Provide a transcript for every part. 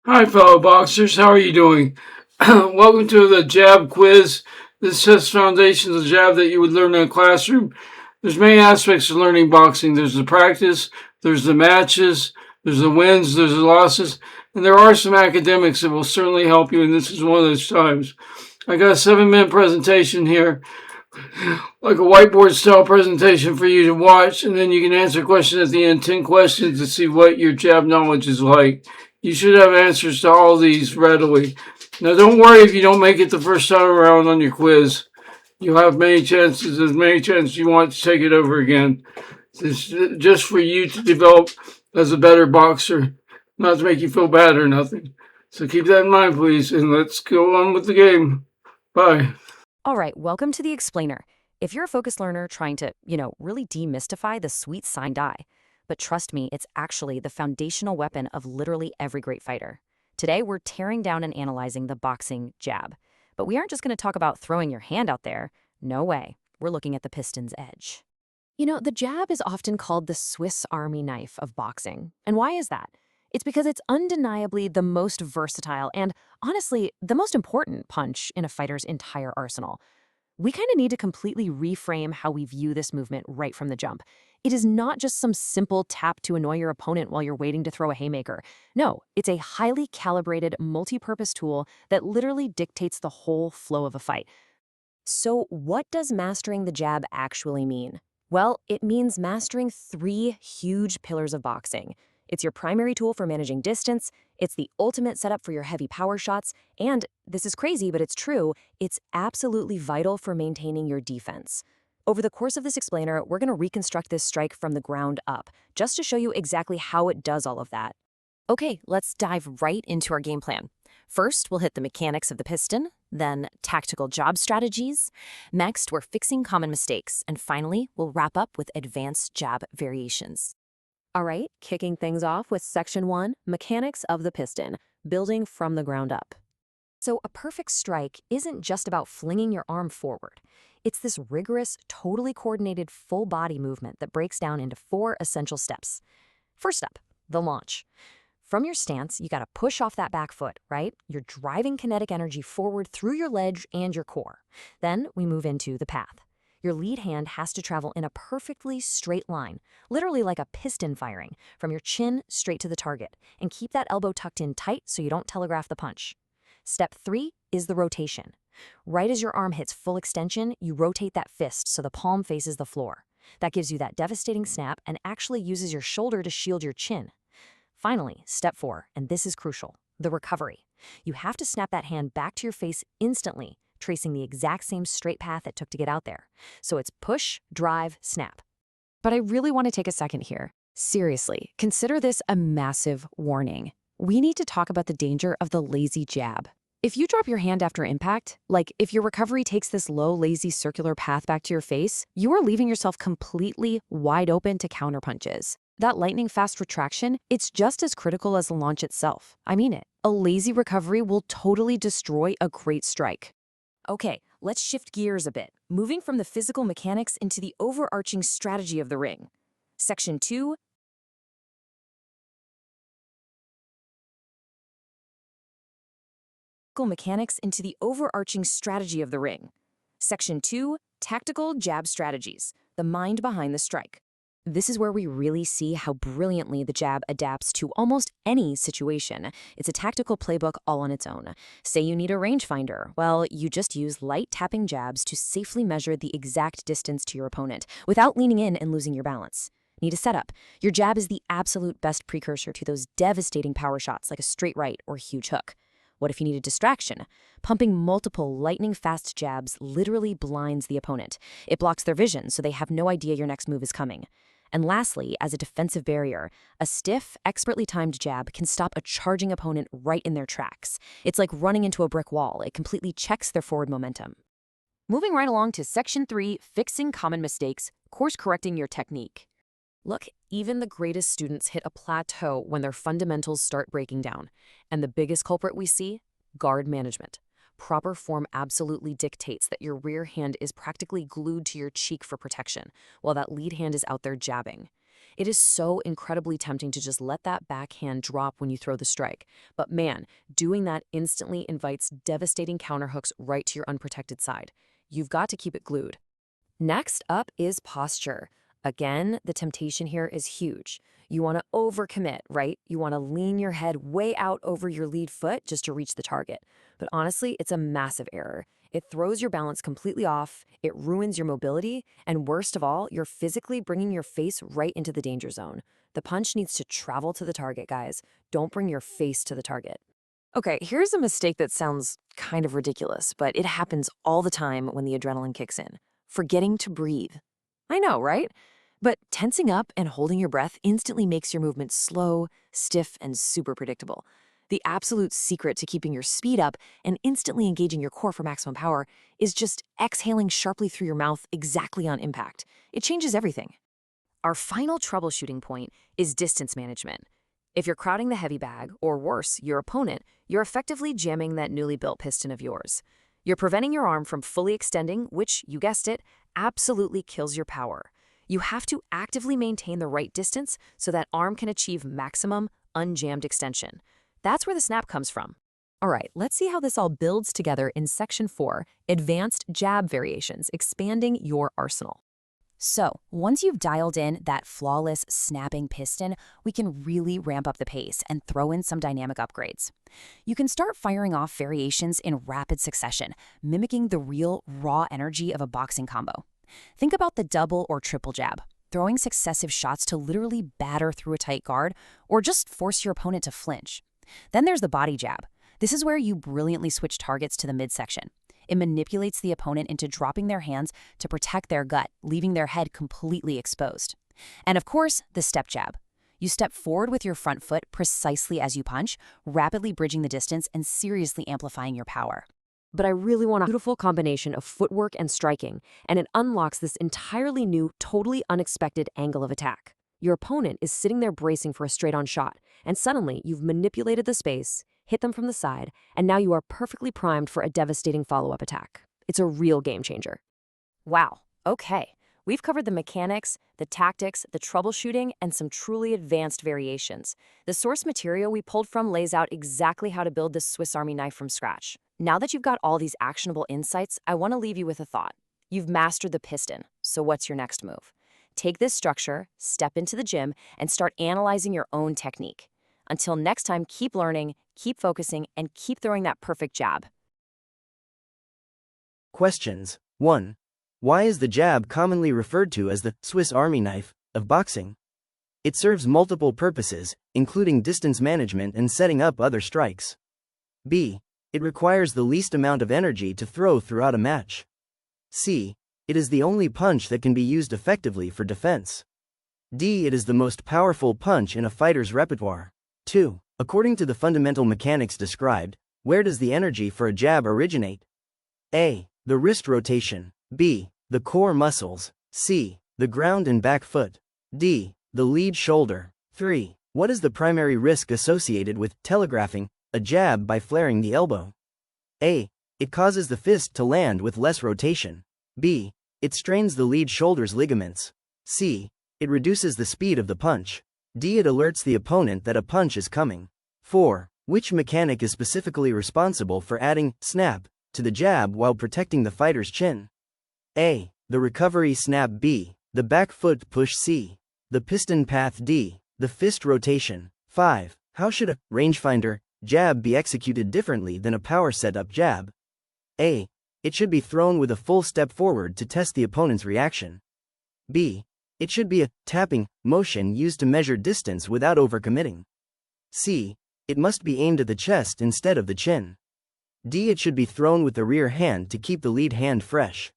Hi, fellow boxers. How are you doing? Welcome to the jab quiz. This tests foundations of jab that you would learn in a classroom. There's many aspects of learning boxing. There's the practice, there's the matches, there's the wins, there's the losses, and there are some academics that will certainly help you, and this is one of those times. I got a 7-minute presentation here, like a whiteboard style presentation for you to watch, and then you can answer questions at the end, 10 questions to see what your jab knowledge is like. You should have answers to all these readily. Now, don't worry if you don't make it the first time around on your quiz. You'll have many chances, as many chances you want to take it over again. It's just for you to develop as a better boxer, not to make you feel bad or nothing. So keep that in mind, please, and let's go on with the game. Bye. All right, welcome to the Explainer. If you're a focused learner trying to, really demystify the sweet sign die, but trust me, it's actually the foundational weapon of literally every great fighter. Today, we're tearing down and analyzing the boxing jab. But we aren't just going to talk about throwing your hand out there. No way. We're looking at the piston's edge. The jab is often called the Swiss Army knife of boxing. And why is that? It's because it's undeniably the most versatile and, honestly, the most important punch in a fighter's entire arsenal. We kind of need to completely reframe how we view this movement right from the jump. It is not just some simple tap to annoy your opponent while you're waiting to throw a haymaker. No, it's a highly calibrated, multi-purpose tool that literally dictates the whole flow of a fight. So what does mastering the jab actually mean? Well, it means mastering three huge pillars of boxing. It's your primary tool for managing distance, it's the ultimate setup for your heavy power shots, and, this is crazy but it's true, it's absolutely vital for maintaining your defense. Over the course of this explainer, we're going to reconstruct this strike from the ground up, just to show you exactly how it does all of that. Okay, let's dive right into our game plan. First, we'll hit the mechanics of the piston, then tactical job strategies. Next, we're fixing common mistakes, and finally, we'll wrap up with advanced jab variations. All right, kicking things off with Section 1, Mechanics of the Piston, building from the ground up. So a perfect strike isn't just about flinging your arm forward. It's this rigorous, totally coordinated full body movement that breaks down into 4 essential steps. First up, the launch. From your stance, you gotta push off that back foot, right? You're driving kinetic energy forward through your ledge and your core. Then we move into the path. Your lead hand has to travel in a perfectly straight line, literally like a piston firing, from your chin straight to the target, and keep that elbow tucked in tight so you don't telegraph the punch. Step 3 is the rotation. Right as your arm hits full extension, you rotate that fist so the palm faces the floor. That gives you that devastating snap and actually uses your shoulder to shield your chin. Finally, step 4, and this is crucial, the recovery. You have to snap that hand back to your face instantly, tracing the exact same straight path it took to get out there. So it's push, drive, snap. But I really want to take a second here. Seriously, consider this a massive warning. We need to talk about the danger of the lazy jab. If you drop your hand after impact, like if your recovery takes this low, lazy circular path back to your face, you are leaving yourself completely wide open to counterpunches. That lightning-fast retraction, it's just as critical as the launch itself. I mean it. A lazy recovery will totally destroy a great strike. Okay, let's shift gears a bit, moving from the physical mechanics into the overarching strategy of the ring. Section 2, mechanics into the overarching strategy of the ring. Section 2, tactical jab strategies, the mind behind the strike. This is where we really see how brilliantly the jab adapts to almost any situation. It's a tactical playbook all on its own. Say you need a rangefinder. Well, you just use light tapping jabs to safely measure the exact distance to your opponent without leaning in and losing your balance. Need a setup. Your jab is the absolute best precursor to those devastating power shots like a straight right or huge hook. What if you need a distraction? Pumping multiple lightning-fast jabs literally blinds the opponent. It blocks their vision so they have no idea your next move is coming. And lastly, as a defensive barrier, a stiff, expertly timed jab can stop a charging opponent right in their tracks. It's like running into a brick wall. It completely checks their forward momentum. Moving right along to Section 3, Fixing Common Mistakes, Course-Correcting Your Technique. Look, even the greatest students hit a plateau when their fundamentals start breaking down. And the biggest culprit we see? Guard management. Proper form absolutely dictates that your rear hand is practically glued to your cheek for protection, while that lead hand is out there jabbing. It is so incredibly tempting to just let that backhand drop when you throw the strike. But man, doing that instantly invites devastating counterhooks right to your unprotected side. You've got to keep it glued. Next up is posture. Again, the temptation here is huge. You want to overcommit, right? You want to lean your head way out over your lead foot just to reach the target. But honestly, it's a massive error. It throws your balance completely off, it ruins your mobility, and worst of all, you're physically bringing your face right into the danger zone. The punch needs to travel to the target, guys. Don't bring your face to the target. Okay, here's a mistake that sounds kind of ridiculous, but it happens all the time when the adrenaline kicks in. Forgetting to breathe. I know, right? But tensing up and holding your breath instantly makes your movement slow, stiff, and super predictable. The absolute secret to keeping your speed up and instantly engaging your core for maximum power is just exhaling sharply through your mouth exactly on impact. It changes everything. Our final troubleshooting point is distance management. If you're crowding the heavy bag, or worse, your opponent, you're effectively jamming that newly built piston of yours. You're preventing your arm from fully extending, which, you guessed it, absolutely kills your power. You have to actively maintain the right distance so that arm can achieve maximum, unjammed extension. That's where the snap comes from. All right, let's see how this all builds together in Section 4, Advanced Jab Variations, expanding your arsenal. So, once you've dialed in that flawless snapping piston, we can really ramp up the pace and throw in some dynamic upgrades. You can start firing off variations in rapid succession, mimicking the real, raw energy of a boxing combo. Think about the double or triple jab, throwing successive shots to literally batter through a tight guard or just force your opponent to flinch. Then there's the body jab. This is where you brilliantly switch targets to the midsection. It manipulates the opponent into dropping their hands to protect their gut, leaving their head completely exposed. And of course, the step jab. You step forward with your front foot precisely as you punch, rapidly bridging the distance and seriously amplifying your power. But I really want a beautiful combination of footwork and striking, and it unlocks this entirely new, totally unexpected angle of attack. Your opponent is sitting there bracing for a straight-on shot, and suddenly you've manipulated the space, hit them from the side, and now you are perfectly primed for a devastating follow-up attack. It's a real game changer. Wow, okay. We've covered the mechanics, the tactics, the troubleshooting, and some truly advanced variations. The source material we pulled from lays out exactly how to build this Swiss Army knife from scratch. Now that you've got all these actionable insights, I want to leave you with a thought. You've mastered the piston, so what's your next move? Take this structure, step into the gym, and start analyzing your own technique. Until next time, keep learning, keep focusing, and keep throwing that perfect jab. Questions. 1. Why is the jab commonly referred to as the Swiss Army knife of boxing? It serves multiple purposes, including distance management and setting up other strikes. B. It requires the least amount of energy to throw throughout a match. C. It is the only punch that can be used effectively for defense. D. It is the most powerful punch in a fighter's repertoire. 2. According to the fundamental mechanics described, where does the energy for a jab originate? A. The wrist rotation. B. The core muscles. C. The ground and back foot. D. The lead shoulder. 3. What is the primary risk associated with telegraphing a jab by flaring the elbow? A. It causes the fist to land with less rotation. B. It strains the lead shoulder's ligaments. C. It reduces the speed of the punch. D. It alerts the opponent that a punch is coming. 4. Which mechanic is specifically responsible for adding snap to the jab while protecting the fighter's chin? A. The recovery snap. B. The back foot push. C. The piston path. D. The fist rotation. 5. How should a rangefinder jab be executed differently than a power setup jab? A. It should be thrown with a full step forward to test the opponent's reaction. B. It should be a tapping motion used to measure distance without overcommitting. C. It must be aimed at the chest instead of the chin. D. It should be thrown with the rear hand to keep the lead hand fresh.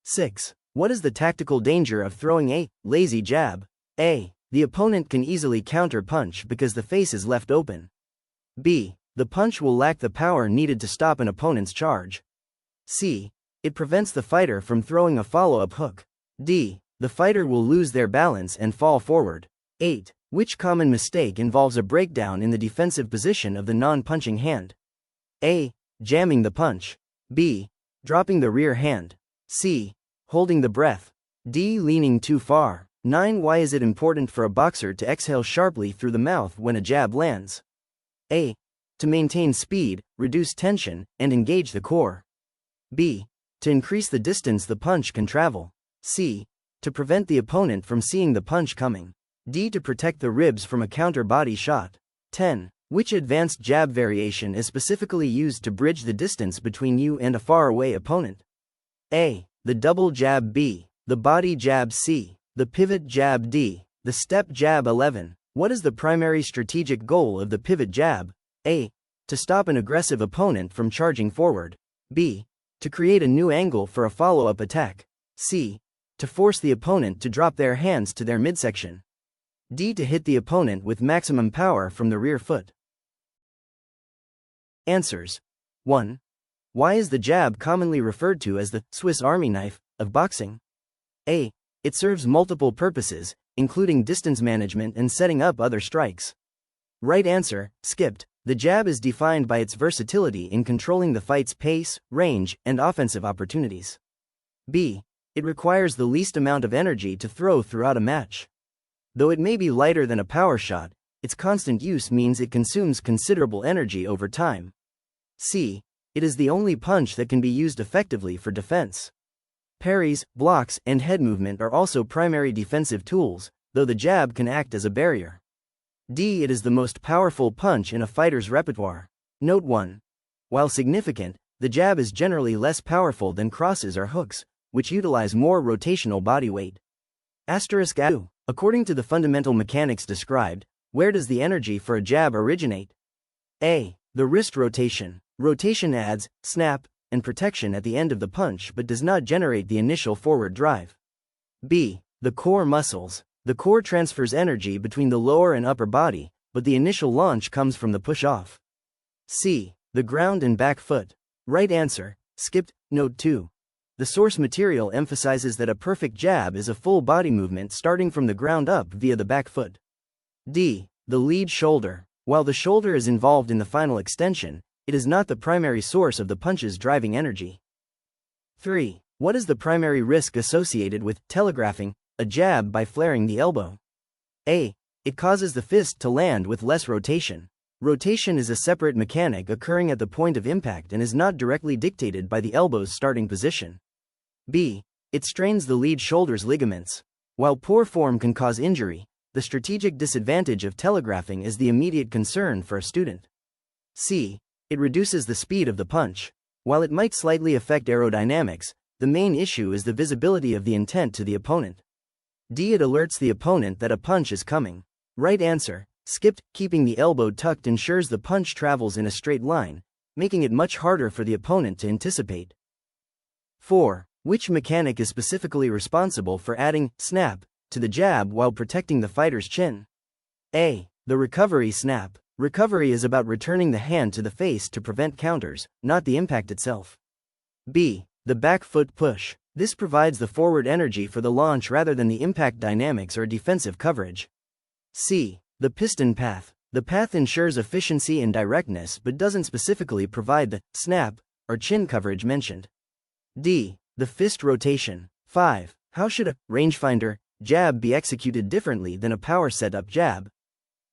6. What is the tactical danger of throwing a lazy jab? A. The opponent can easily counter-punch because the face is left open. B. The punch will lack the power needed to stop an opponent's charge. C. It prevents the fighter from throwing a follow-up hook. D. The fighter will lose their balance and fall forward. 8. Which common mistake involves a breakdown in the defensive position of the non-punching hand? A. Jamming the punch. B. Dropping the rear hand. C. Holding the breath. D. Leaning too far. 9. Why is it important for a boxer to exhale sharply through the mouth when a jab lands? A. To maintain speed, reduce tension, and engage the core. B. To increase the distance the punch can travel. C. To prevent the opponent from seeing the punch coming. D. To protect the ribs from a counter body shot. 10. Which advanced jab variation is specifically used to bridge the distance between you and a faraway opponent? A. The double jab. B. The body jab. C. The pivot jab. D. The step jab. 11. What is the primary strategic goal of the pivot jab? A. To stop an aggressive opponent from charging forward. B. To create a new angle for a follow-up attack. C. To force the opponent to drop their hands to their midsection. D. To hit the opponent with maximum power from the rear foot. Answers. 1. Why is the jab commonly referred to as the Swiss Army knife of boxing? A. It serves multiple purposes, including distance management and setting up other strikes. Right answer, skipped. The jab is defined by its versatility in controlling the fight's pace, range, and offensive opportunities. B. It requires the least amount of energy to throw throughout a match. Though it may be lighter than a power shot, its constant use means it consumes considerable energy over time. C. It is the only punch that can be used effectively for defense. Parries, blocks, and head movement are also primary defensive tools, though the jab can act as a barrier. D. It is the most powerful punch in a fighter's repertoire. Note 1. While significant, the jab is generally less powerful than crosses or hooks, which utilize more rotational body weight. Asterisk A. According to the fundamental mechanics described, where does the energy for a jab originate? A. The wrist rotation. Rotation adds, snap, and protection at the end of the punch but does not generate the initial forward drive. B. The core muscles. The core transfers energy between the lower and upper body, but the initial launch comes from the push-off. C. The ground and back foot. Right answer, skipped. Note 2. The source material emphasizes that a perfect jab is a full body movement starting from the ground up via the back foot. D. The lead shoulder. While the shoulder is involved in the final extension, it is not the primary source of the punch's driving energy. 3. What is the primary risk associated with telegraphing a jab by flaring the elbow? A. It causes the fist to land with less rotation. Rotation is a separate mechanic occurring at the point of impact and is not directly dictated by the elbow's starting position. B. It strains the lead shoulder's ligaments. While poor form can cause injury, the strategic disadvantage of telegraphing is the immediate concern for a student. C. It reduces the speed of the punch. While it might slightly affect aerodynamics, the main issue is the visibility of the intent to the opponent. D. It alerts the opponent that a punch is coming. Right answer, skipped. Keeping the elbow tucked ensures the punch travels in a straight line, making it much harder for the opponent to anticipate. 4. Which mechanic is specifically responsible for adding snap to the jab while protecting the fighter's chin? A. The recovery snap. Recovery is about returning the hand to the face to prevent counters, not the impact itself. B. The back foot push. This provides the forward energy for the launch rather than the impact dynamics or defensive coverage. C. The piston path. The path ensures efficiency and directness but doesn't specifically provide the snap or chin coverage mentioned. D. The fist rotation. 5. How should a rangefinder jab be executed differently than a power setup jab?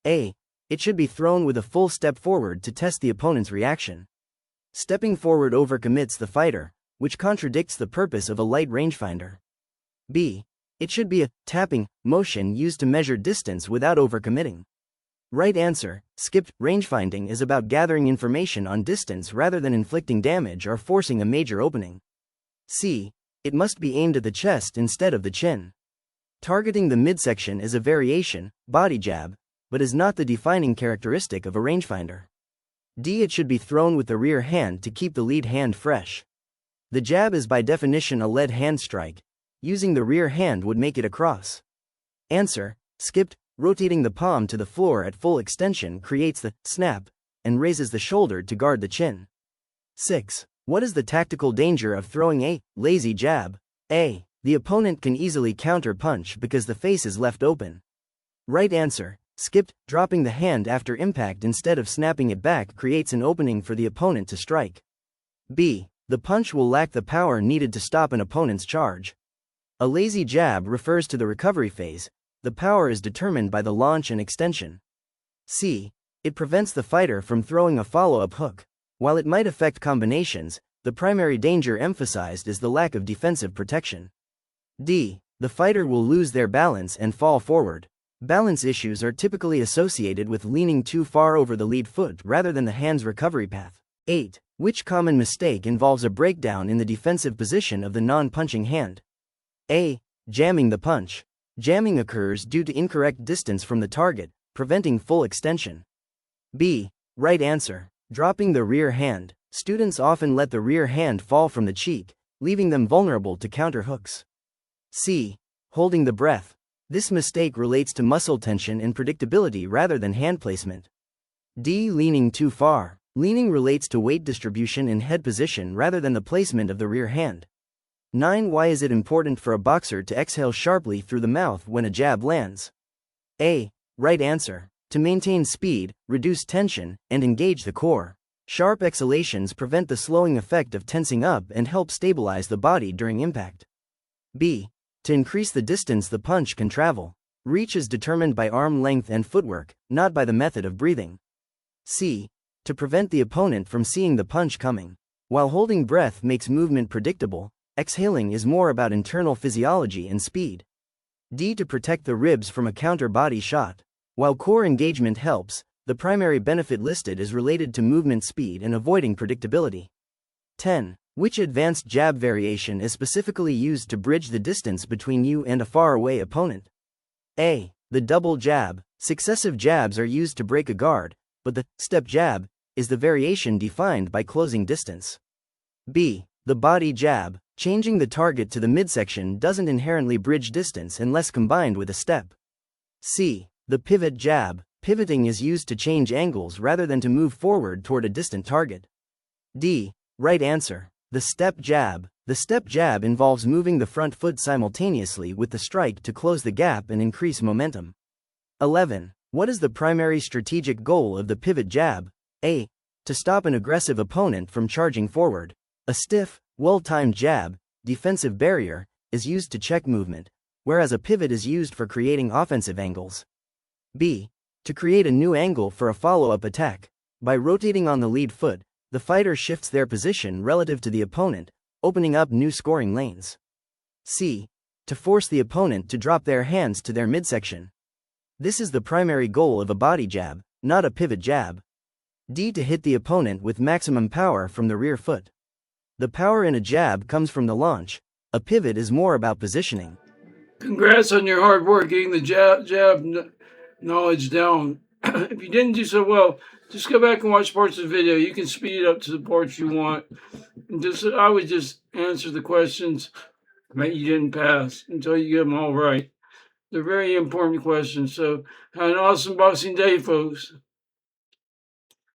A. It should be thrown with a full step forward to test the opponent's reaction. Stepping forward overcommits the fighter, which contradicts the purpose of a light rangefinder. B. It should be a tapping motion used to measure distance without overcommitting. Right answer, skipped. Rangefinding is about gathering information on distance rather than inflicting damage or forcing a major opening. C. It must be aimed at the chest instead of the chin. Targeting the midsection is a variation, body jab, but is not the defining characteristic of a rangefinder. D. It should be thrown with the rear hand to keep the lead hand fresh. The jab is by definition a lead hand strike. Using the rear hand would make it a cross. Answer, skipped. Rotating the palm to the floor at full extension creates the snap and raises the shoulder to guard the chin. 6. What is the tactical danger of throwing a lazy jab? A. The opponent can easily counter-punch because the face is left open. Right answer, skipped. Dropping the hand after impact instead of snapping it back creates an opening for the opponent to strike. B. The punch will lack the power needed to stop an opponent's charge. A lazy jab refers to the recovery phase. The power is determined by the launch and extension. C. It prevents the fighter from throwing a follow-up hook. While it might affect combinations, the primary danger emphasized is the lack of defensive protection. D. The fighter will lose their balance and fall forward. Balance issues are typically associated with leaning too far over the lead foot rather than the hand's recovery path. 8. Which common mistake involves a breakdown in the defensive position of the non-punching hand? A. Jamming the punch. Jamming occurs due to incorrect distance from the target, preventing full extension. B. Right answer. Dropping the rear hand. Students often let the rear hand fall from the cheek, leaving them vulnerable to counter hooks. C. Holding the breath. This mistake relates to muscle tension and predictability rather than hand placement. D. Leaning too far. Leaning relates to weight distribution and head position rather than the placement of the rear hand. 9. Why is it important for a boxer to exhale sharply through the mouth when a jab lands? A. Right answer. To maintain speed, reduce tension, and engage the core. Sharp exhalations prevent the slowing effect of tensing up and help stabilize the body during impact. B. To increase the distance the punch can travel. Reach is determined by arm length and footwork, not by the method of breathing. C. To prevent the opponent from seeing the punch coming. While holding breath makes movement predictable, exhaling is more about internal physiology and speed. D. To protect the ribs from a counter body shot. While core engagement helps, the primary benefit listed is related to movement speed and avoiding predictability. 10. Which advanced jab variation is specifically used to bridge the distance between you and a faraway opponent? A. The double jab. Successive jabs are used to break a guard, but the step jab is the variation defined by closing distance. B. The body jab. Changing the target to the midsection doesn't inherently bridge distance unless combined with a step. C. The pivot jab. Pivoting is used to change angles rather than to move forward toward a distant target. D. Right answer. The step jab. The step jab involves moving the front foot simultaneously with the strike to close the gap and increase momentum. 11. What is the primary strategic goal of the pivot jab? A. To stop an aggressive opponent from charging forward. A stiff, well-timed jab, defensive barrier, is used to check movement, whereas a pivot is used for creating offensive angles. B. To create a new angle for a follow-up attack. By rotating on the lead foot, the fighter shifts their position relative to the opponent, opening up new scoring lanes. C. To force the opponent to drop their hands to their midsection. This is the primary goal of a body jab, not a pivot jab. D. To hit the opponent with maximum power from the rear foot. The power in a jab comes from the launch. A pivot is more about positioning. Congrats on your hard work getting the jab knowledge down. If you didn't do so well, just go back and watch parts of the video. You can speed it up to the parts you want. And I would just answer the questions that you didn't pass until you get them all right. They're very important questions. So have an awesome boxing day, folks.